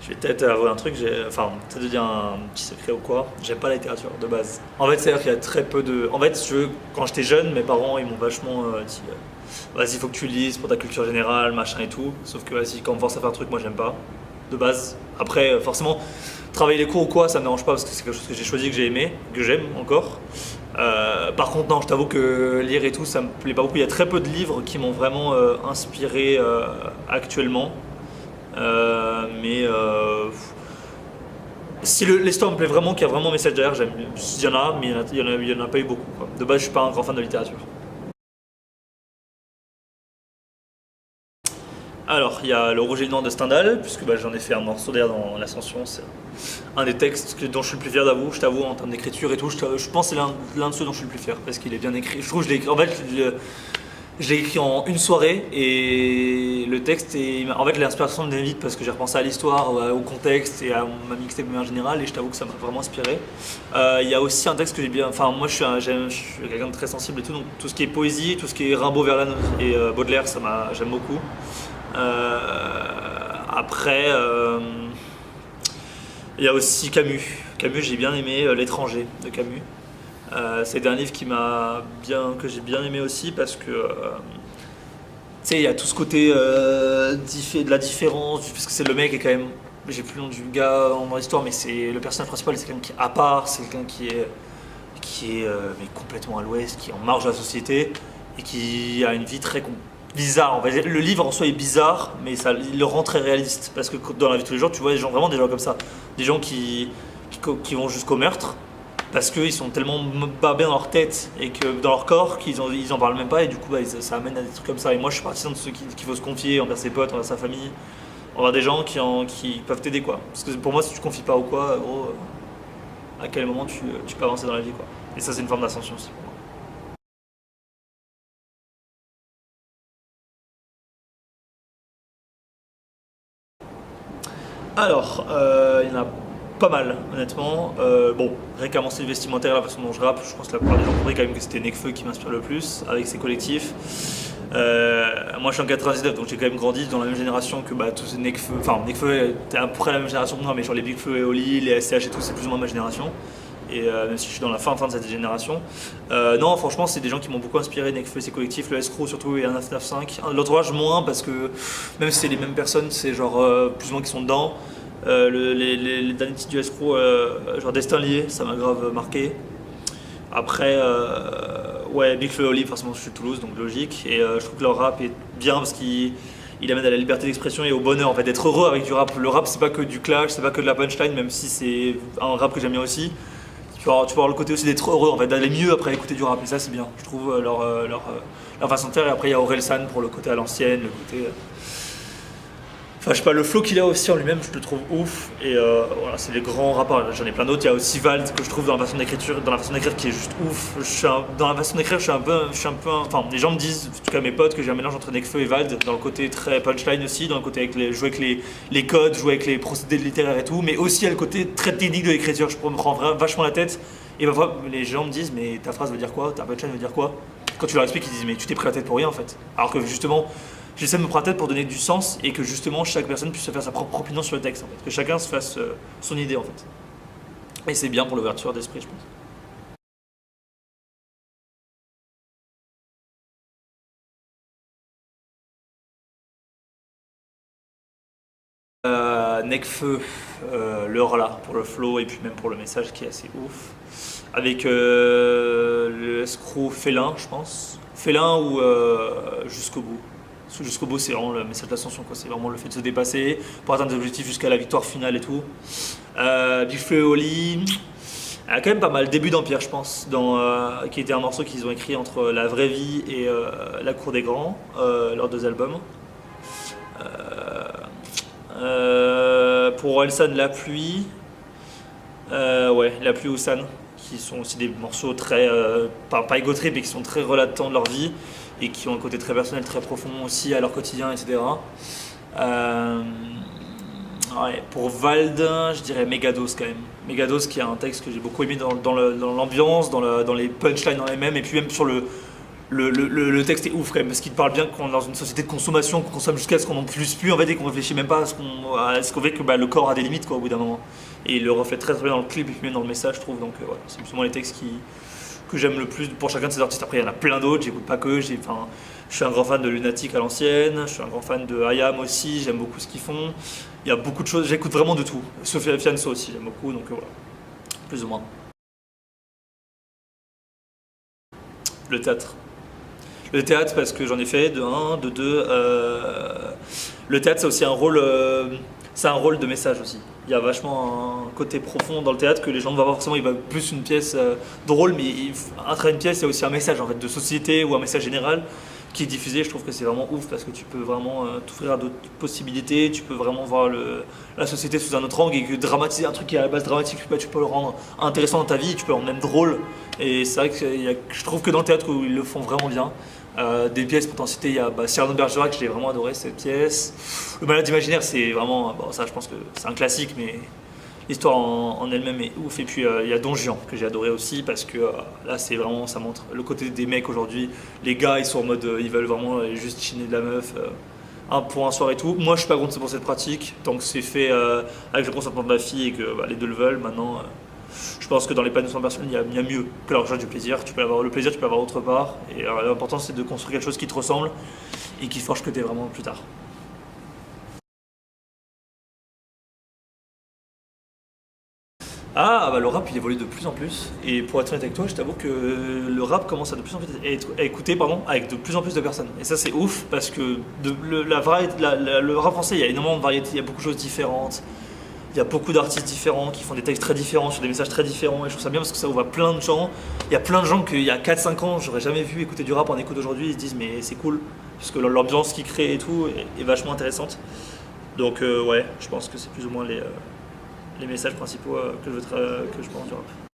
Je vais peut-être avouer un truc, enfin, peut-être dire un petit secret ou quoi. J'aime pas la littérature de base. En fait, c'est-à-dire qu'il y a très peu de. En fait, si tu veux, quand j'étais jeune, mes parents ils m'ont vachement dit vas-y, faut que tu lises pour ta culture générale, machin et tout. Sauf que vas-y, quand on me force à faire un truc, moi j'aime pas. De base. Après, forcément, travailler les cours ou quoi, ça me dérange pas parce que c'est quelque chose que j'ai choisi, que j'ai aimé, que j'aime encore. Par contre, non, je t'avoue que lire et tout, ça me plaît pas beaucoup. Il y a très peu de livres qui m'ont vraiment inspiré actuellement. Mais si l'histoire me plaît vraiment, qu'il y a vraiment un message derrière, j'aime. Il y en a, mais il y en a pas eu beaucoup, quoi. De base, je suis pas un grand fan de littérature. Alors, il y a Le Rouge et le Noir de Stendhal, puisque bah, j'en ai fait un morceau d'ailleurs dans l'Ascension. C'est un des textes dont je suis le plus fier je t'avoue, en termes d'écriture et tout. Je pense que c'est l'un de ceux dont je suis le plus fier, parce qu'il est bien écrit. Je trouve que je l'ai écrit. En fait, je l'ai écrit en une soirée et le texte en fait l'inspiration me vient vite parce que j'ai repensé à l'histoire, au contexte et à ma mixtape de manière générale et je t'avoue que ça m'a vraiment inspiré. Il y a aussi un texte que j'ai bien, enfin moi je suis quelqu'un de très sensible et tout, donc tout ce qui est poésie, tout ce qui est Rimbaud, Verlaine et Baudelaire, j'aime beaucoup. Euh, après, il y a aussi Camus. Camus, j'ai bien aimé L'étranger de Camus. C'est un livre que j'ai bien aimé aussi parce que tu sais, il y a tout ce côté de la différence, parce que c'est le mec est quand même, j'ai plus le nom du gars dans l'histoire, mais c'est le personnage principal, c'est quelqu'un qui est à part, c'est quelqu'un qui est mais complètement à l'ouest, qui est en marge de la société et qui a une vie très bizarre. En fait, le livre en soi est bizarre, mais il le rend très réaliste parce que dans la vie de tous les jours, tu vois vraiment des gens comme ça, des gens qui vont jusqu'au meurtre parce qu'ils sont tellement barbés dans leur tête et que dans leur corps ils en parlent même pas et du coup bah, ça amène à des trucs comme ça. Et moi je suis partisan de ceux qu'il faut se confier envers ses potes, envers sa famille, envers des gens qui peuvent t'aider quoi. Parce que pour moi si tu te confies pas ou quoi, gros, à quel moment tu peux avancer dans la vie quoi. Et ça c'est une forme d'ascension aussi pour moi. Alors, il y en a pas mal, honnêtement. Bon, rien qu'à mon style vestimentaire, la façon dont je rappe, je pense que la plupart des gens compris quand même que c'était Nekfeu qui m'inspire le plus, avec ses collectifs. Moi je suis en 99, donc j'ai quand même grandi dans la même génération que bah, tous ces Nekfeu. Enfin, Nekfeu était à peu près la même génération que moi, mais genre les Big Feu et Oli, les SCH et tout, c'est plus ou moins ma génération. Et même si je suis dans la fin de cette génération. Non, franchement, c'est des gens qui m'ont beaucoup inspiré, Nekfeu et ses collectifs, le Escrow surtout et un 995. L'entourage moins, parce que même si c'est les mêmes personnes, c'est genre plus ou moins qui sont dedans. Les derniers titres du Escrow, genre Destin lié, ça m'a grave marqué. Après, ouais, Big Flo et Oli, forcément, je suis de Toulouse, donc logique. Et je trouve que leur rap est bien parce qu'il amène à la liberté d'expression et au bonheur, en fait, d'être heureux avec du rap. Le rap, c'est pas que du clash, c'est pas que de la punchline, même si c'est un rap que j'aime bien aussi. Tu peux avoir le côté aussi d'être heureux, en fait, d'aller mieux après écouter du rap. Et ça, c'est bien. Je trouve leur façon de faire. Et après, il y a Orelsan pour le côté à l'ancienne, le côté. Enfin, je sais pas, le flow qu'il a aussi en lui-même, je le trouve ouf. Et voilà, c'est les grands rappeurs. J'en ai plein d'autres. Il y a aussi Vald que je trouve dans la façon d'écrire qui est juste ouf. Dans la façon d'écrire, enfin, les gens me disent, en tout cas mes potes, que j'ai un mélange entre Nekfeu et Vald dans le côté très punchline aussi, dans le côté jouer avec les codes, jouer avec les procédés littéraires et tout, mais aussi à le côté très technique de l'écriture. Je me prends vachement la tête. Et parfois, les gens me disent, mais ta phrase veut dire quoi? Ta punchline veut dire quoi? Quand tu leur expliques, ils disent, mais tu t'es pris la tête pour rien en fait. Alors que justement, j'essaie de me prendre la tête pour donner du sens et que justement chaque personne puisse se faire sa propre opinion sur le texte en fait. Que chacun se fasse son idée en fait. Et c'est bien pour l'ouverture d'esprit je pense. Necfeu, l'heure là pour le flow et puis même pour le message qui est assez ouf. Avec le escroc félin je pense. Félin ou jusqu'au bout. Parce que jusqu'au bout, c'est vraiment le message de l'ascension, quoi. C'est vraiment le fait de se dépasser pour atteindre des objectifs jusqu'à la victoire finale et tout. Big Flo et Oli, a quand même pas mal. Début d'Empire, je pense, qui était un morceau qu'ils ont écrit entre La Vraie Vie et La Cour des Grands, leurs deux albums. Pour Elsan, La Pluie, ouais, La Pluie ou San, qui sont aussi des morceaux très, pas ego trip, mais qui sont très relatants de leur vie et qui ont un côté très personnel, très profond aussi à leur quotidien, etc. Euh, ouais, pour Vald, je dirais Megados quand même. Megados qui a un texte que j'ai beaucoup aimé dans l'ambiance, dans les punchlines dans les mêmes, et puis même sur le le texte est ouf quand même, parce qu'il te parle bien qu'on est dans une société de consommation, qu'on consomme jusqu'à ce qu'on n'en puisse plus en fait, et qu'on réfléchit même pas à ce qu'on fait que le corps a des limites quoi, au bout d'un moment. Et il le reflète très très bien dans le clip et puis même dans le message, je trouve. Donc ouais, c'est justement les textes que j'aime le plus pour chacun de ces artistes. Après, il y en a plein d'autres, j'écoute pas que. Je suis un grand fan de Lunatic à l'ancienne, je suis un grand fan de IAM aussi, j'aime beaucoup ce qu'ils font. Il y a beaucoup de choses, j'écoute vraiment de tout. Sophia Fianso aussi, j'aime beaucoup, donc voilà, plus ou moins. Le théâtre. Le théâtre parce que j'en ai fait de un, de deux. Le théâtre c'est aussi un rôle, c'est un rôle de message aussi. Il y a vachement un côté profond dans le théâtre que les gens ne voient pas forcément. Ils voient plus une pièce drôle, mais à travers une pièce, il y a aussi un message en fait de société ou un message général qui est diffusé. Je trouve que c'est vraiment ouf parce que tu peux vraiment t'ouvrir à d'autres possibilités. Tu peux vraiment voir la société sous un autre angle et que dramatiser un truc qui est à la base dramatique, tu peux le rendre intéressant dans ta vie. Tu peux le rendre même drôle. Et c'est vrai que je trouve que dans le théâtre où ils le font vraiment bien. Des pièces pour t'en citer, il y a Cyrano de Bergerac, j'ai vraiment adoré cette pièce. Le Malade imaginaire, c'est vraiment, bon, ça je pense que c'est un classique, mais l'histoire en elle-même est ouf. Et puis il y a Don Juan que j'ai adoré aussi parce que là c'est vraiment, ça montre le côté des mecs aujourd'hui. Les gars ils sont en mode, ils veulent vraiment juste chiner de la meuf pour un soir et tout. Moi je suis pas contre pour cette pratique, tant que c'est fait avec le consentement de la fille et que les deux le veulent. Maintenant, je pense que dans l'épanouissement personnel, il y a mieux que la recherche du plaisir. Tu peux avoir le plaisir, tu peux l'avoir autre part. Et l'important, c'est de construire quelque chose qui te ressemble et qui forge que tu es vraiment plus tard. Ah, bah le rap il évolue de plus en plus. Et pour être honnête avec toi, je t'avoue que le rap commence à de plus en plus être écouté avec de plus en plus de personnes. Et ça, c'est ouf parce que le rap français, il y a énormément de variétés, il y a beaucoup de choses différentes. Il y a beaucoup d'artistes différents qui font des textes très différents sur des messages très différents et je trouve ça bien parce que ça ouvre à plein de gens. Il y a plein de gens qu'il y a 4-5 ans j'aurais jamais vu écouter du rap en écoute aujourd'hui, ils se disent mais c'est cool parce que l'ambiance qu'ils créent et tout est vachement intéressante. Donc ouais, je pense que c'est plus ou moins les messages principaux que je pense du rap.